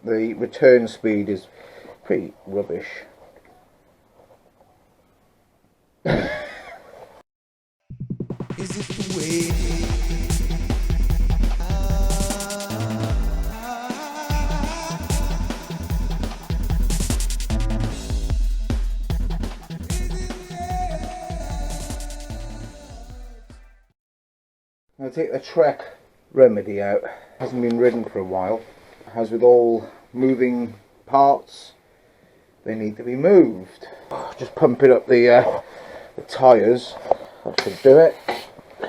the return speed is pretty rubbish. Is it the way? I'll take the Trek Remedy out. Hasn't been ridden for a while. As with all moving parts, they need to be moved. Just pumping up the tyres. That should do it.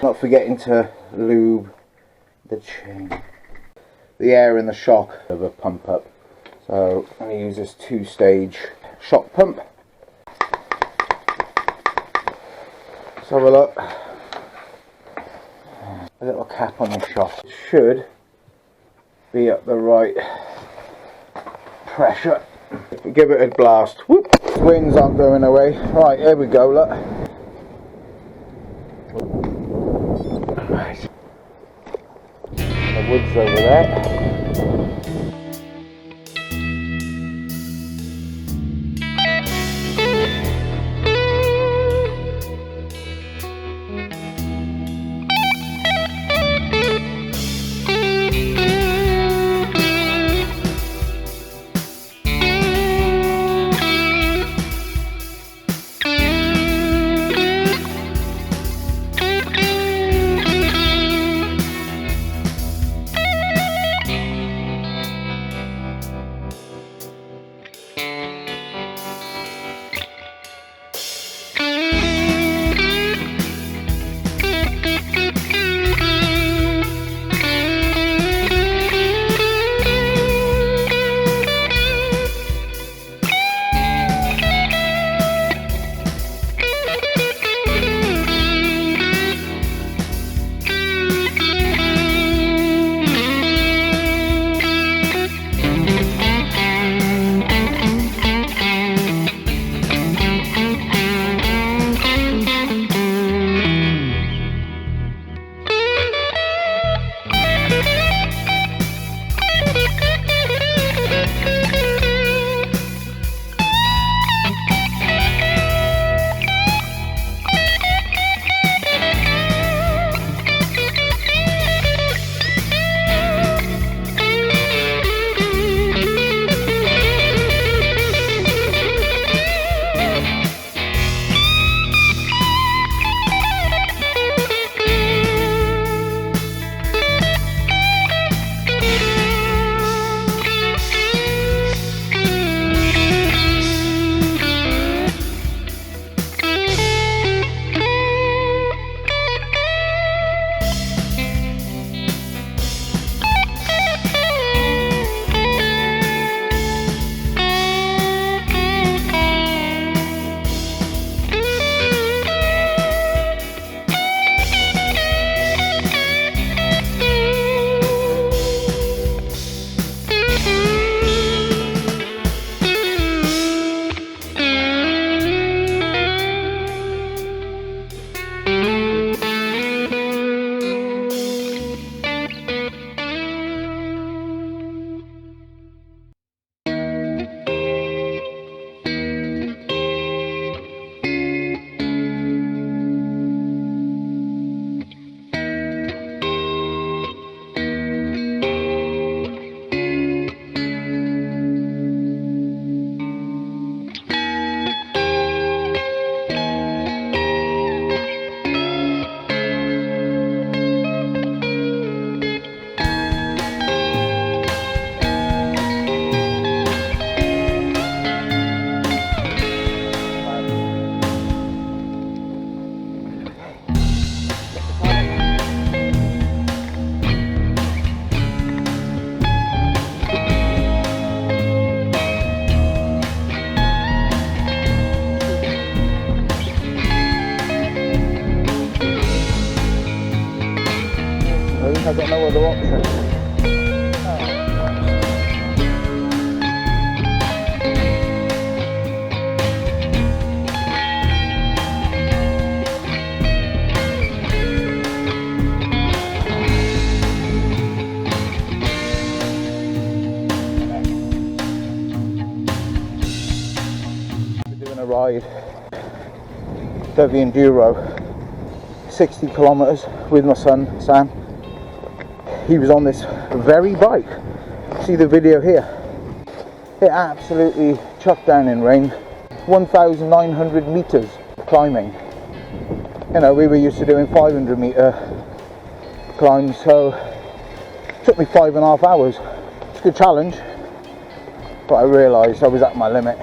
Not forgetting to lube the chain. The air in the shock of a pump up. So I'm going to use this 2-stage shock pump. Let's have a look. A little cap on the shock. It should be at the right pressure. Give it a blast. Whoop. Winds aren't going away. Right, here we go, look. Right. The woods over there. ride the Enduro 60 kilometers with my son Sam. He was on this very bike. See the video here. It absolutely chucked down in rain. 1,900 meters climbing. You know, we were used to doing 500 meter climbs, so it took me 5.5 hours. It's a good challenge, but I realised I was at my limit.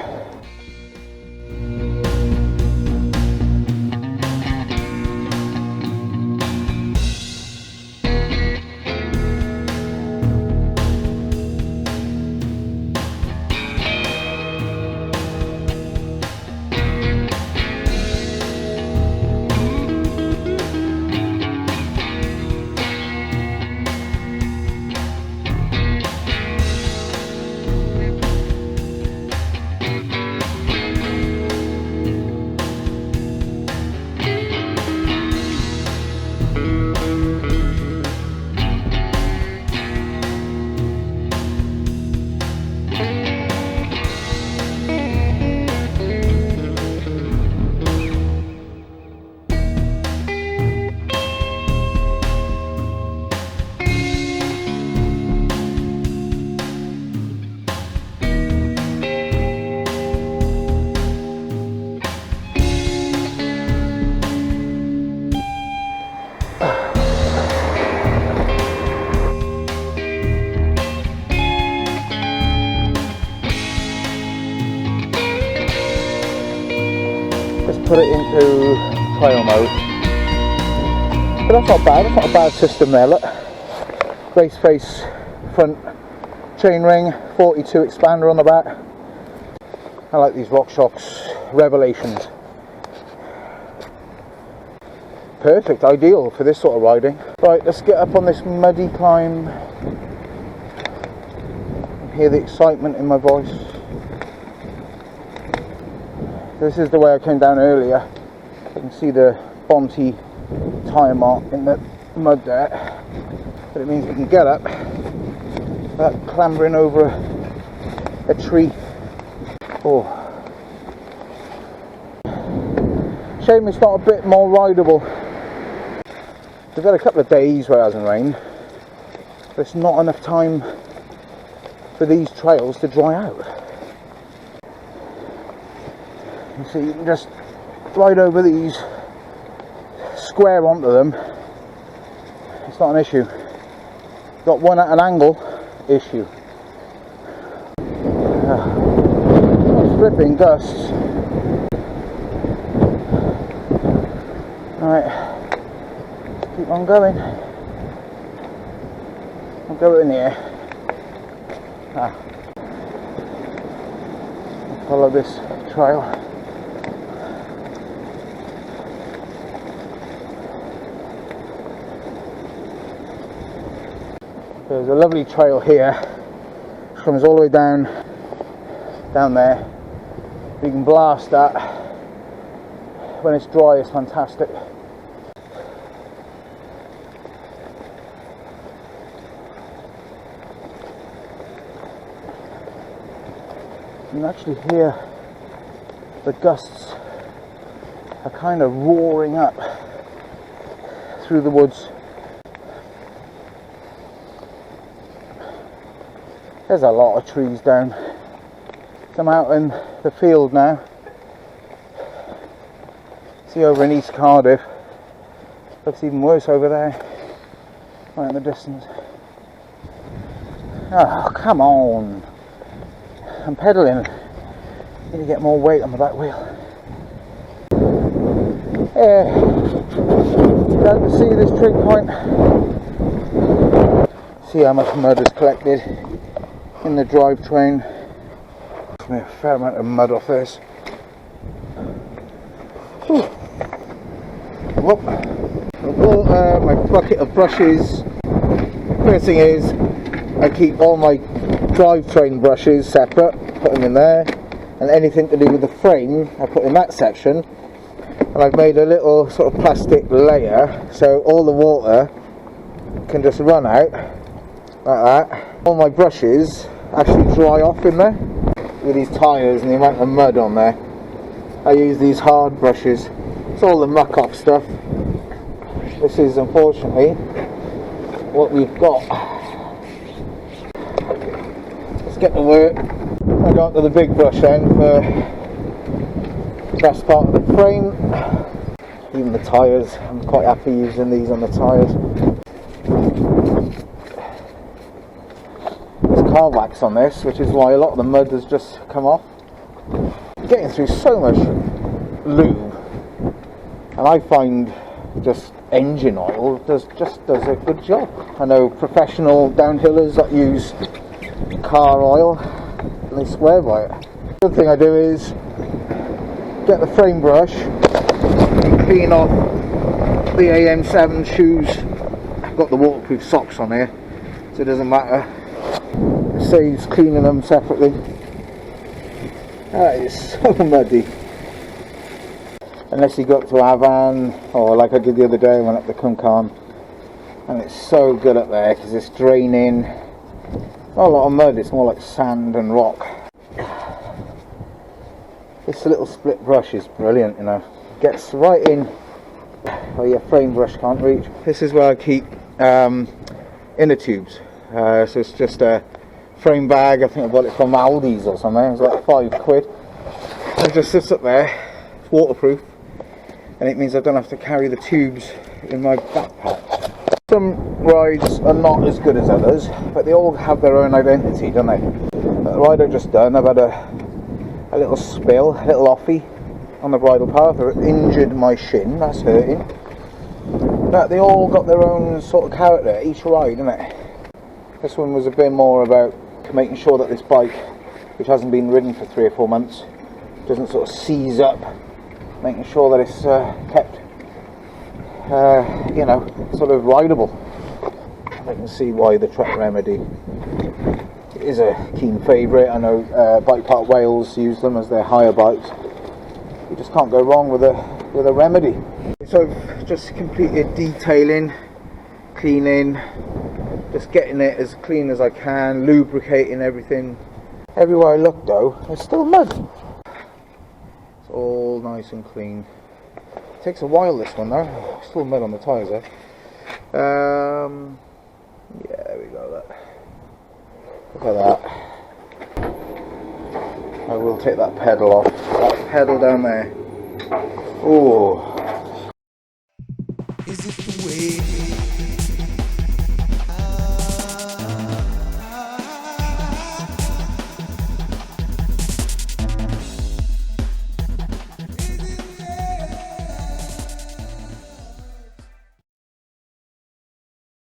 Put it into trail mode, but that's not bad. It's not a bad system there. Look, race face front chainring, 42 expander on the back. I like these RockShox Revelations. Perfect, ideal for this sort of riding. Right, let's get up on this muddy climb. Hear the excitement in my voice. This is the way I came down earlier. You can see the Bonte tyre mark in the mud there. But it means we can get up without clambering over a tree. Oh. Shame it's not a bit more rideable. We've had a couple of days where it hasn't rained. But it's not enough time for these trails to dry out. So you can just ride over these, square onto them. It's not an issue. Got one at an angle, issue. Flipping gusts. Alright, keep on going. I'll go in here. I'll follow this trail. There's a lovely trail here, which comes all the way down there. You can blast that. When it's dry, it's fantastic. You can actually hear the gusts are kind of roaring up through the woods. There's a lot of trees down. So I'm out in the field now. See over in East Cardiff. Looks even worse over there. Right in the distance. Oh, come on. I'm pedalling. Need to get more weight on the back wheel. Yeah. Down to see this trig point. See how much mud is collected in the drivetrain. There's a fair amount of mud off this. Whoop. Water, my bucket of brushes. First thing is, I keep all my drivetrain brushes separate, put them in there, and anything to do with the frame I put in that section. And I've made a little sort of plastic layer so all the water can just run out like that. All my brushes actually dry off in there with these tyres and the amount of mud on there. I use these hard brushes. It's all the muck off stuff. This is unfortunately what we've got. Let's get to work. I got to the big brush end for the best part of the frame. Even the tyres, I'm quite happy using these on the tyres. There's car wax on this, which is why a lot of the mud has just come off. Getting through so much lube, and I find just engine oil does a good job. I know professional downhillers that use car oil and they swear by it. The other thing I do is get the frame brush and clean off the AM7 shoes. I've got the waterproof socks on here, so it doesn't matter. It saves cleaning them separately. That is so muddy. Unless you go up to Avan, or like I did the other day, I went up to Kunkan, and it's so good up there because it's draining. Not a lot of mud, it's more like sand and rock. This little split brush is brilliant, you know. Gets right in where your frame brush can't reach. This is where I keep inner tubes. So it's just a frame bag. I think I bought it from Aldi's or something. It's like £5. It just sits up there. It's waterproof, and it means I don't have to carry the tubes in my backpack. Some rides are not as good as others, but they all have their own identity, don't they? The ride I've just done, I've had a little spill, a little offie on the bridle path. I injured my shin, that's hurting. But they all got their own sort of character, each ride, isn't it? This one was a bit more about making sure that this bike, which hasn't been ridden for 3 or 4 months, doesn't sort of seize up, making sure that it's kept, you know, sort of rideable. I can see why the Trek Remedy is a keen favourite. I know Bike Park Wales use them as their hire bikes. You just can't go wrong with a Remedy. So I've just completed detailing, cleaning, just getting it as clean as I can, lubricating everything. Everywhere I look though, there's still mud. It's all nice and clean. It takes a while, this one though. Still mud on the tyres there. Yeah, there we go. Look at that. I will take that pedal off. That pedal down there. Oh. Is it the way?